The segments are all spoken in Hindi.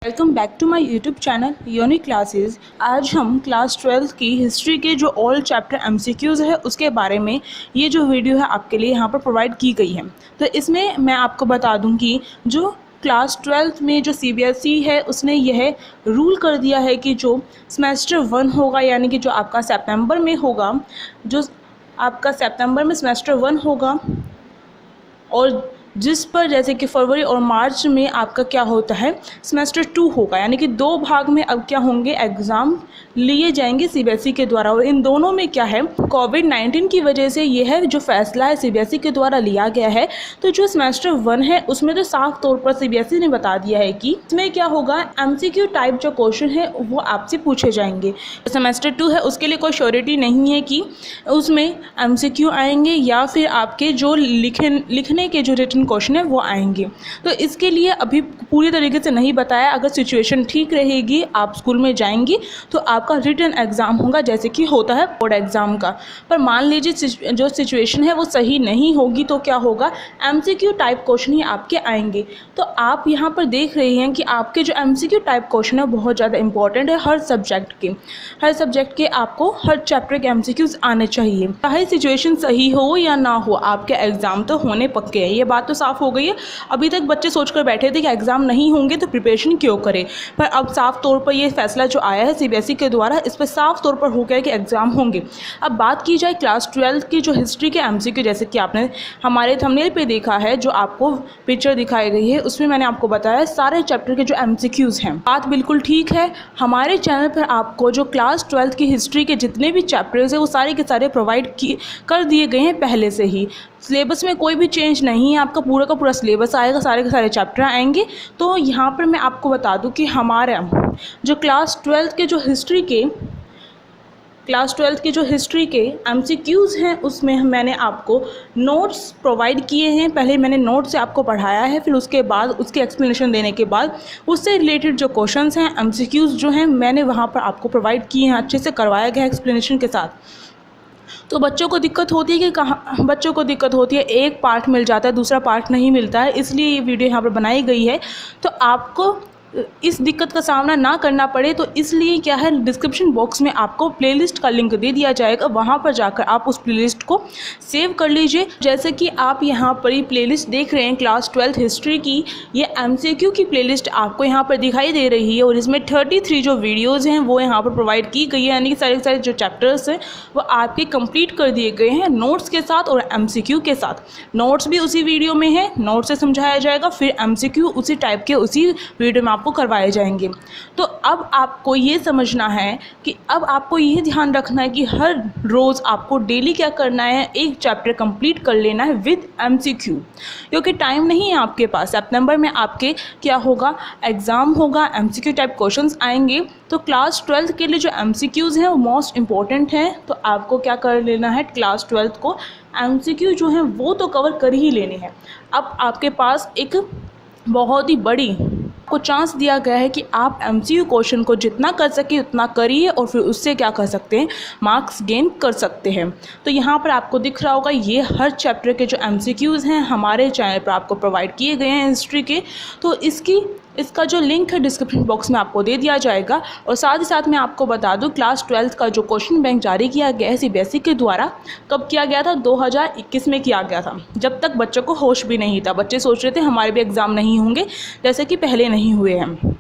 Welcome back to my YouTube channel unique classes. आज हम क्लास 12 की हिस्ट्री के जो ऑल चैप्टर एमसीक्यूज़ है उसके बारे में ये जो वीडियो है आपके लिए यहाँ पर प्रोवाइड की गई है। तो इसमें मैं आपको बता दूँ कि जो क्लास 12 में जो सीबीएसई है उसने यह रूल कर दिया है कि जो सेमेस्टर 1 होगा यानी कि जो आपका सितंबर में होगा, जो आपका सितंबर में सेमेस्टर 1 होगा और जिस पर जैसे कि फरवरी और मार्च में आपका क्या होता है सेमेस्टर 2 होगा, यानी कि दो भाग में अब क्या होंगे एग्ज़ाम लिए जाएंगे सीबीएसई के द्वारा। और इन दोनों में क्या है कोविड-19 की वजह से यह जो फैसला है सीबीएसई के द्वारा लिया गया है। तो जो सेमेस्टर 1 है उसमें तो साफ तौर पर सीबीएसई ने बता दिया है कि इसमें क्या होगा एमसीक्यू टाइप जो क्वेश्चन है वो आपसे पूछे जाएंगे। सेमेस्टर 2 है उसके लिए कोई श्योरिटी नहीं है कि उसमें एमसीक्यू आएंगे या फिर आपके जो लिखने के जो रिटन क्वेश्चन है वो आएंगे। तो इसके लिए अभी पूरी तरीके से नहीं बताया। अगर सिचुएशन ठीक रहेगी आप स्कूल में जाएंगी तो आपका रिटन एग्ज़ाम होगा जैसे कि होता है बोर्ड एग्ज़ाम का। पर मान लीजिए जो सिचुएशन है वो सही नहीं होगी तो क्या होगा एमसीक्यू टाइप क्वेश्चन ही आपके आएंगे। तो आप यहाँ पर देख रहे हैं कि आपके जो एमसीक्यू टाइप क्वेश्चन है बहुत ज़्यादा इंपॉर्टेंट है। हर सब्जेक्ट के आपको हर चैप्टर के एमसीक्यूज आने चाहिए। चाहे सिचुएशन सही हो या ना हो आपके एग्ज़ाम तो होने पक्के हैं। ये बात तो साफ़ हो गई है। अभी तक बच्चे सोचकर बैठे थे कि एग्ज़ाम नहीं होंगे तो प्रिपरेशन क्यों करें, पर अब साफ तौर पर ये फैसला जो आया है सीबीएसई के द्वारा इस पर साफ तौर पर हो गया है कि एग्ज़ाम होंगे। अब बात की जाए क्लास 12 की जो हिस्ट्री के एमसीक्यू, जैसे कि आपने हमारे थंबनेल पे देखा है जो आपको पिक्चर दिखाई गई है उसमें मैंने आपको बताया सारे चैप्टर के जो एमसीक्यूज़ हैं। बात बिल्कुल ठीक है। हमारे चैनल पर आपको जो क्लास 12 की हिस्ट्री के जितने भी चैप्टर्स हैं वो सारे के सारे प्रोवाइड कर दिए गए हैं पहले से ही। सिलेबस में कोई भी चेंज नहीं है, आपका पूरा का पूरा सिलेबस आएगा, सारे के सारे चैप्टर आएंगे। तो यहाँ पर मैं आपको बता दूँ कि हमारा जो क्लास 12 के जो हिस्ट्री के एमसीक्यूज़ हैं उसमें मैंने आपको नोट्स प्रोवाइड किए हैं। पहले मैंने नोट से आपको पढ़ाया है, फिर उसके बाद उसके एक्सप्लेनेशन देने के बाद उससे रिलेटेड जो क्वेश्चंस हैं एमसीक्यूज़ जो हैं मैंने वहाँ पर आपको प्रोवाइड किए हैं, अच्छे से करवाया गया एक्सप्लेनेशन के साथ। तो बच्चों को दिक्कत होती है कि बच्चों को दिक्कत होती है एक पार्ट मिल जाता है दूसरा पार्ट नहीं मिलता है, इसलिए ये वीडियो यहाँ पर बनाई गई है। तो आपको इस दिक्कत का सामना ना करना पड़े तो इसलिए क्या है डिस्क्रिप्शन बॉक्स में आपको प्लेलिस्ट का लिंक दे दिया जाएगा, वहाँ पर जाकर आप उस प्लेलिस्ट को सेव कर लीजिए। जैसे कि आप यहाँ पर ये प्लेलिस्ट देख रहे हैं क्लास 12 हिस्ट्री की, ये एमसीक्यू की प्लेलिस्ट आपको यहाँ पर दिखाई दे रही है और इसमें 33 जो वीडियोज़ हैं वो यहाँ पर प्रोवाइड की गई है, यानी कि सारे जो चैप्टर्स हैं वो आपके कंप्लीट कर दिए गए हैं नोट्स के साथ और एमसीक्यू के साथ। नोट्स भी उसी वीडियो में है, नोट्स से समझाया जाएगा, फिर एमसीक्यू उसी टाइप के उसी वीडियो में आपको करवाए जाएंगे। तो अब आपको ये समझना है कि अब आपको ये ध्यान रखना है कि हर रोज़ आपको डेली क्या करना है, एक चैप्टर कंप्लीट कर लेना है विद एमसीक्यू, क्योंकि टाइम नहीं है आपके पास। सितंबर में आपके क्या होगा एग्ज़ाम होगा, एमसीक्यू टाइप क्वेश्चंस आएंगे। तो क्लास 12 के लिए जो एमसीक्यूज़ हैं वो मोस्ट इंपॉर्टेंट हैं। तो आपको क्या कर लेना है क्लास 12 को एमसीक्यू जो हैं वो तो कवर कर ही लेने हैं। अब आपके पास एक बहुत ही बड़ी को चांस दिया गया है कि आप एमसीक्यू क्वेश्चन को जितना कर सके उतना करिए और फिर उससे क्या कर सकते हैं मार्क्स गेन कर सकते हैं। तो यहाँ पर आपको दिख रहा होगा ये हर चैप्टर के जो एमसीक्यूज़ हैं हमारे चैनल पर आपको प्रोवाइड किए गए हैं हिस्ट्री के। तो इसका जो लिंक है डिस्क्रिप्शन बॉक्स में आपको दे दिया जाएगा। और साथ ही साथ मैं आपको बता दूं क्लास 12 का जो क्वेश्चन बैंक जारी किया गया है सीबीएसई के द्वारा, कब किया गया था 2021 में किया गया था, जब तक बच्चों को होश भी नहीं था। बच्चे सोच रहे थे हमारे भी एग्ज़ाम नहीं होंगे जैसे कि पहले नहीं हुए हैं।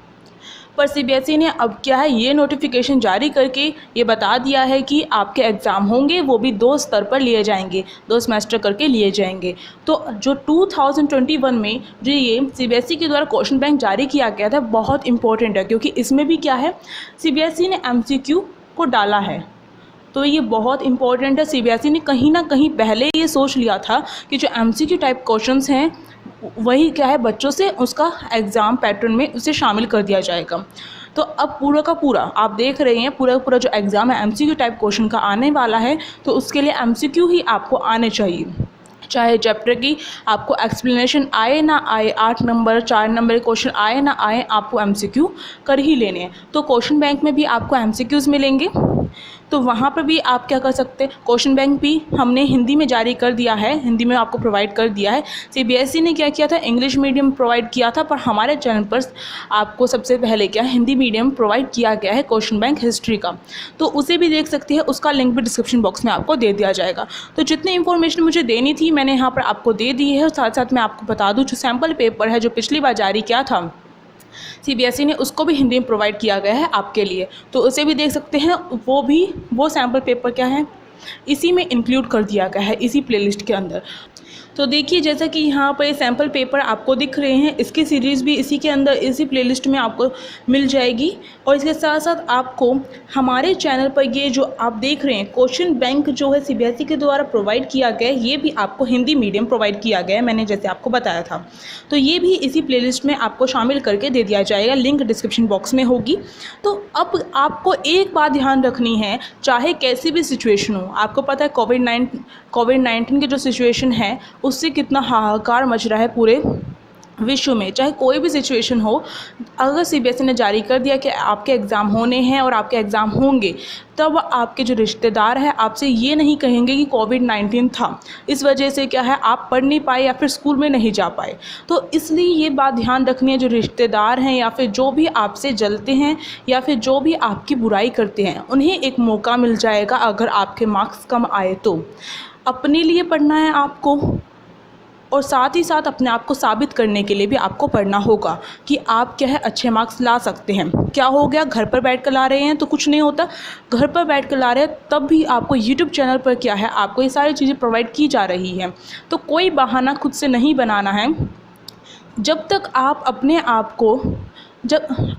पर सीबीएसई ने अब क्या है ये नोटिफिकेशन जारी करके ये बता दिया है कि आपके एग्ज़ाम होंगे वो भी 2 स्तर पर लिए जाएंगे, 2 सेमेस्टर करके लिए जाएंगे। तो जो 2021 में जो ये सीबीएसई के द्वारा क्वेश्चन बैंक जारी किया गया था बहुत इंपॉर्टेंट है, क्योंकि इसमें भी क्या है सीबीएसई ने एमसीक्यू को डाला है। तो ये बहुत इंपॉर्टेंट है। सीबीएसई ने कहीं ना कहीं पहले ये सोच लिया था कि जो एमसीक्यू टाइप क्वेश्चंस हैं वही क्या है बच्चों से उसका एग्ज़ाम पैटर्न में उसे शामिल कर दिया जाएगा। तो अब पूरा का पूरा आप देख रहे हैं पूरा का पूरा जो एग्ज़ाम है एमसीक्यू टाइप क्वेश्चन का आने वाला है। तो उसके लिए एमसीक्यू ही आपको आने चाहिए, चाहे चैप्टर की आपको एक्सप्लेनेशन आए ना आए, 8 नंबर 4 नंबर के क्वेश्चन आए ना आए, आपको एमसीक्यू कर ही लेने हैं। तो क्वेश्चन बैंक में भी आपको एमसीक्यूज़ मिलेंगे तो वहाँ पर भी आप क्या कर सकते हैं, क्वेश्चन बैंक भी हमने हिंदी में जारी कर दिया है, हिंदी में आपको प्रोवाइड कर दिया है। सीबीएसई ने क्या किया था, इंग्लिश मीडियम प्रोवाइड किया था, पर हमारे चैनल पर आपको सबसे पहले क्या हिंदी मीडियम प्रोवाइड किया गया है क्वेश्चन बैंक हिस्ट्री का, तो उसे भी देख सकती है। उसका लिंक भी डिस्क्रिप्शन बॉक्स में आपको दे दिया जाएगा। तो जितनी इन्फॉर्मेशन मुझे देनी थी मैंने यहाँ पर आपको दे दी है। और साथ साथ मैं आपको बता दूँ, जो सैम्पल पेपर है जो पिछली बार जारी किया था सीबीएसई ने, उसको भी हिंदी में प्रोवाइड किया गया है आपके लिए, तो उसे भी देख सकते हैं। वो सैम्पल पेपर क्या है, इसी में इंक्लूड कर दिया गया है, इसी प्लेलिस्ट के अंदर। तो देखिए, जैसा कि यहाँ पर सैम्पल पेपर आपको दिख रहे हैं, इसकी सीरीज़ भी इसी के अंदर, इसी प्लेलिस्ट में आपको मिल जाएगी। और इसके साथ साथ आपको हमारे चैनल पर ये जो आप देख रहे हैं क्वेश्चन बैंक जो है सीबीएसई के द्वारा प्रोवाइड किया गया है, ये भी आपको हिंदी मीडियम प्रोवाइड किया गया है, मैंने जैसे आपको बताया था। तो ये भी इसी प्लेलिस्ट में आपको शामिल करके दे दिया जाएगा, लिंक डिस्क्रिप्शन बॉक्स में होगी। तो अब आपको एक बात ध्यान रखनी है, चाहे कैसी भी सिचुएशन हो, आपको पता है कोविड-19 की जो सिचुएशन है उससे कितना हाहाकार मच रहा है पूरे विश्व में। चाहे कोई भी सिचुएशन हो, अगर सीबीएसई ने जारी कर दिया कि आपके एग्ज़ाम होने हैं और आपके एग्ज़ाम होंगे, तब आपके जो रिश्तेदार हैं आपसे ये नहीं कहेंगे कि कोविड-19 था, इस वजह से क्या है आप पढ़ नहीं पाए या फिर स्कूल में नहीं जा पाए। तो इसलिए ये बात ध्यान रखनी है, जो रिश्तेदार हैं या फिर जो भी आपसे जलते हैं या फिर जो भी आपकी बुराई करते हैं, उन्हें एक मौका मिल जाएगा अगर आपके मार्क्स कम आए तो। अपने लिए पढ़ना है आपको, और साथ ही साथ अपने आप को साबित करने के लिए भी आपको पढ़ना होगा कि आप क्या है अच्छे मार्क्स ला सकते हैं। क्या हो गया, घर पर बैठ कर ला रहे हैं तो कुछ नहीं होता, घर पर बैठ कर ला रहे हैं तब भी आपको यूट्यूब चैनल पर क्या है आपको ये सारी चीज़ें प्रोवाइड की जा रही हैं। तो कोई बहाना खुद से नहीं बनाना है। जब तक आप अपने आप को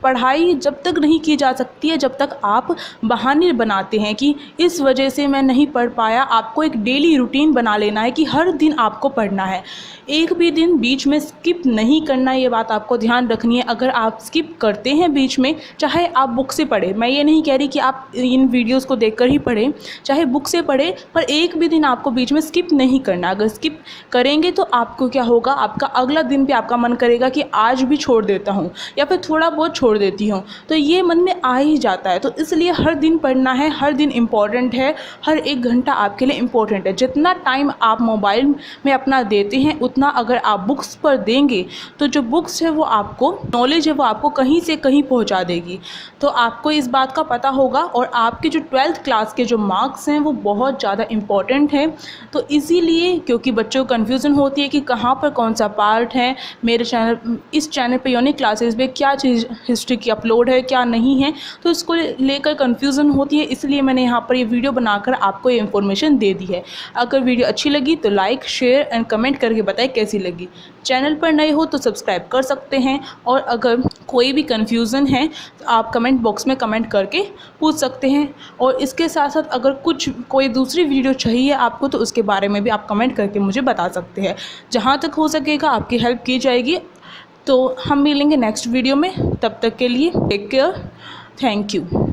पढ़ाई जब तक नहीं की जा सकती है, जब तक आप बहाने बनाते हैं कि इस वजह से मैं नहीं पढ़ पाया। आपको एक डेली रूटीन बना लेना है कि हर दिन आपको पढ़ना है, एक भी दिन बीच में स्किप नहीं करना। ये बात आपको ध्यान रखनी है। अगर आप स्किप करते हैं बीच में, चाहे आप बुक से पढ़ें, मैं ये नहीं कह रही कि आप इन वीडियोज़ को देखकर ही पढ़ें, चाहे बुक से पढ़ें, पर एक भी दिन आपको बीच में स्किप नहीं करना। अगर स्किप करेंगे तो आपको क्या होगा, आपका अगला दिन भी आपका मन करेगा कि आज भी छोड़ देता हूँ या फिर थोड़ा बहुत छोड़ देती हूँ, तो ये मन में आ ही जाता है। तो इसलिए हर दिन पढ़ना है, हर दिन इम्पॉर्टेंट है, हर एक घंटा आपके लिए इम्पॉर्टेंट है। जितना टाइम आप मोबाइल में अपना देते हैं, उतना अगर आप बुक्स पर देंगे तो जो बुक्स है वो आपको नॉलेज है वो आपको कहीं से कहीं पहुंचा देगी। तो आपको इस बात का पता होगा। और आपके जो 12th क्लास के जो मार्क्स हैं वो बहुत ज़्यादा इम्पॉर्टेंट हैं। तो इसीलिए, क्योंकि बच्चों को कन्फ्यूज़न होती है कि कहाँ पर कौन सा पार्ट है, मेरे चैनल इस चैनल पर यूनिक क्लासेस में क्या चीज़ हिस्ट्री की अपलोड है क्या नहीं है, तो इसको लेकर कन्फ्यूज़न होती है। इसलिए मैंने यहाँ पर ये वीडियो बनाकर आपको ये इन्फॉर्मेशन दे दी है। अगर वीडियो अच्छी लगी तो लाइक, शेयर एंड कमेंट करके बताएं कैसी लगी। चैनल पर नए हो तो सब्सक्राइब कर सकते हैं। और अगर कोई भी कन्फ्यूज़न है तो आप कमेंट बॉक्स में कमेंट करके पूछ सकते हैं। और इसके साथ साथ अगर कोई दूसरी वीडियो चाहिए आपको तो उसके बारे में भी आप कमेंट करके मुझे बता सकते हैं। जहाँ तक हो सकेगा आपकी हेल्प की जाएगी। तो हम मिलेंगे नेक्स्ट वीडियो में, तब तक के लिए टेक केयर, थैंक यू।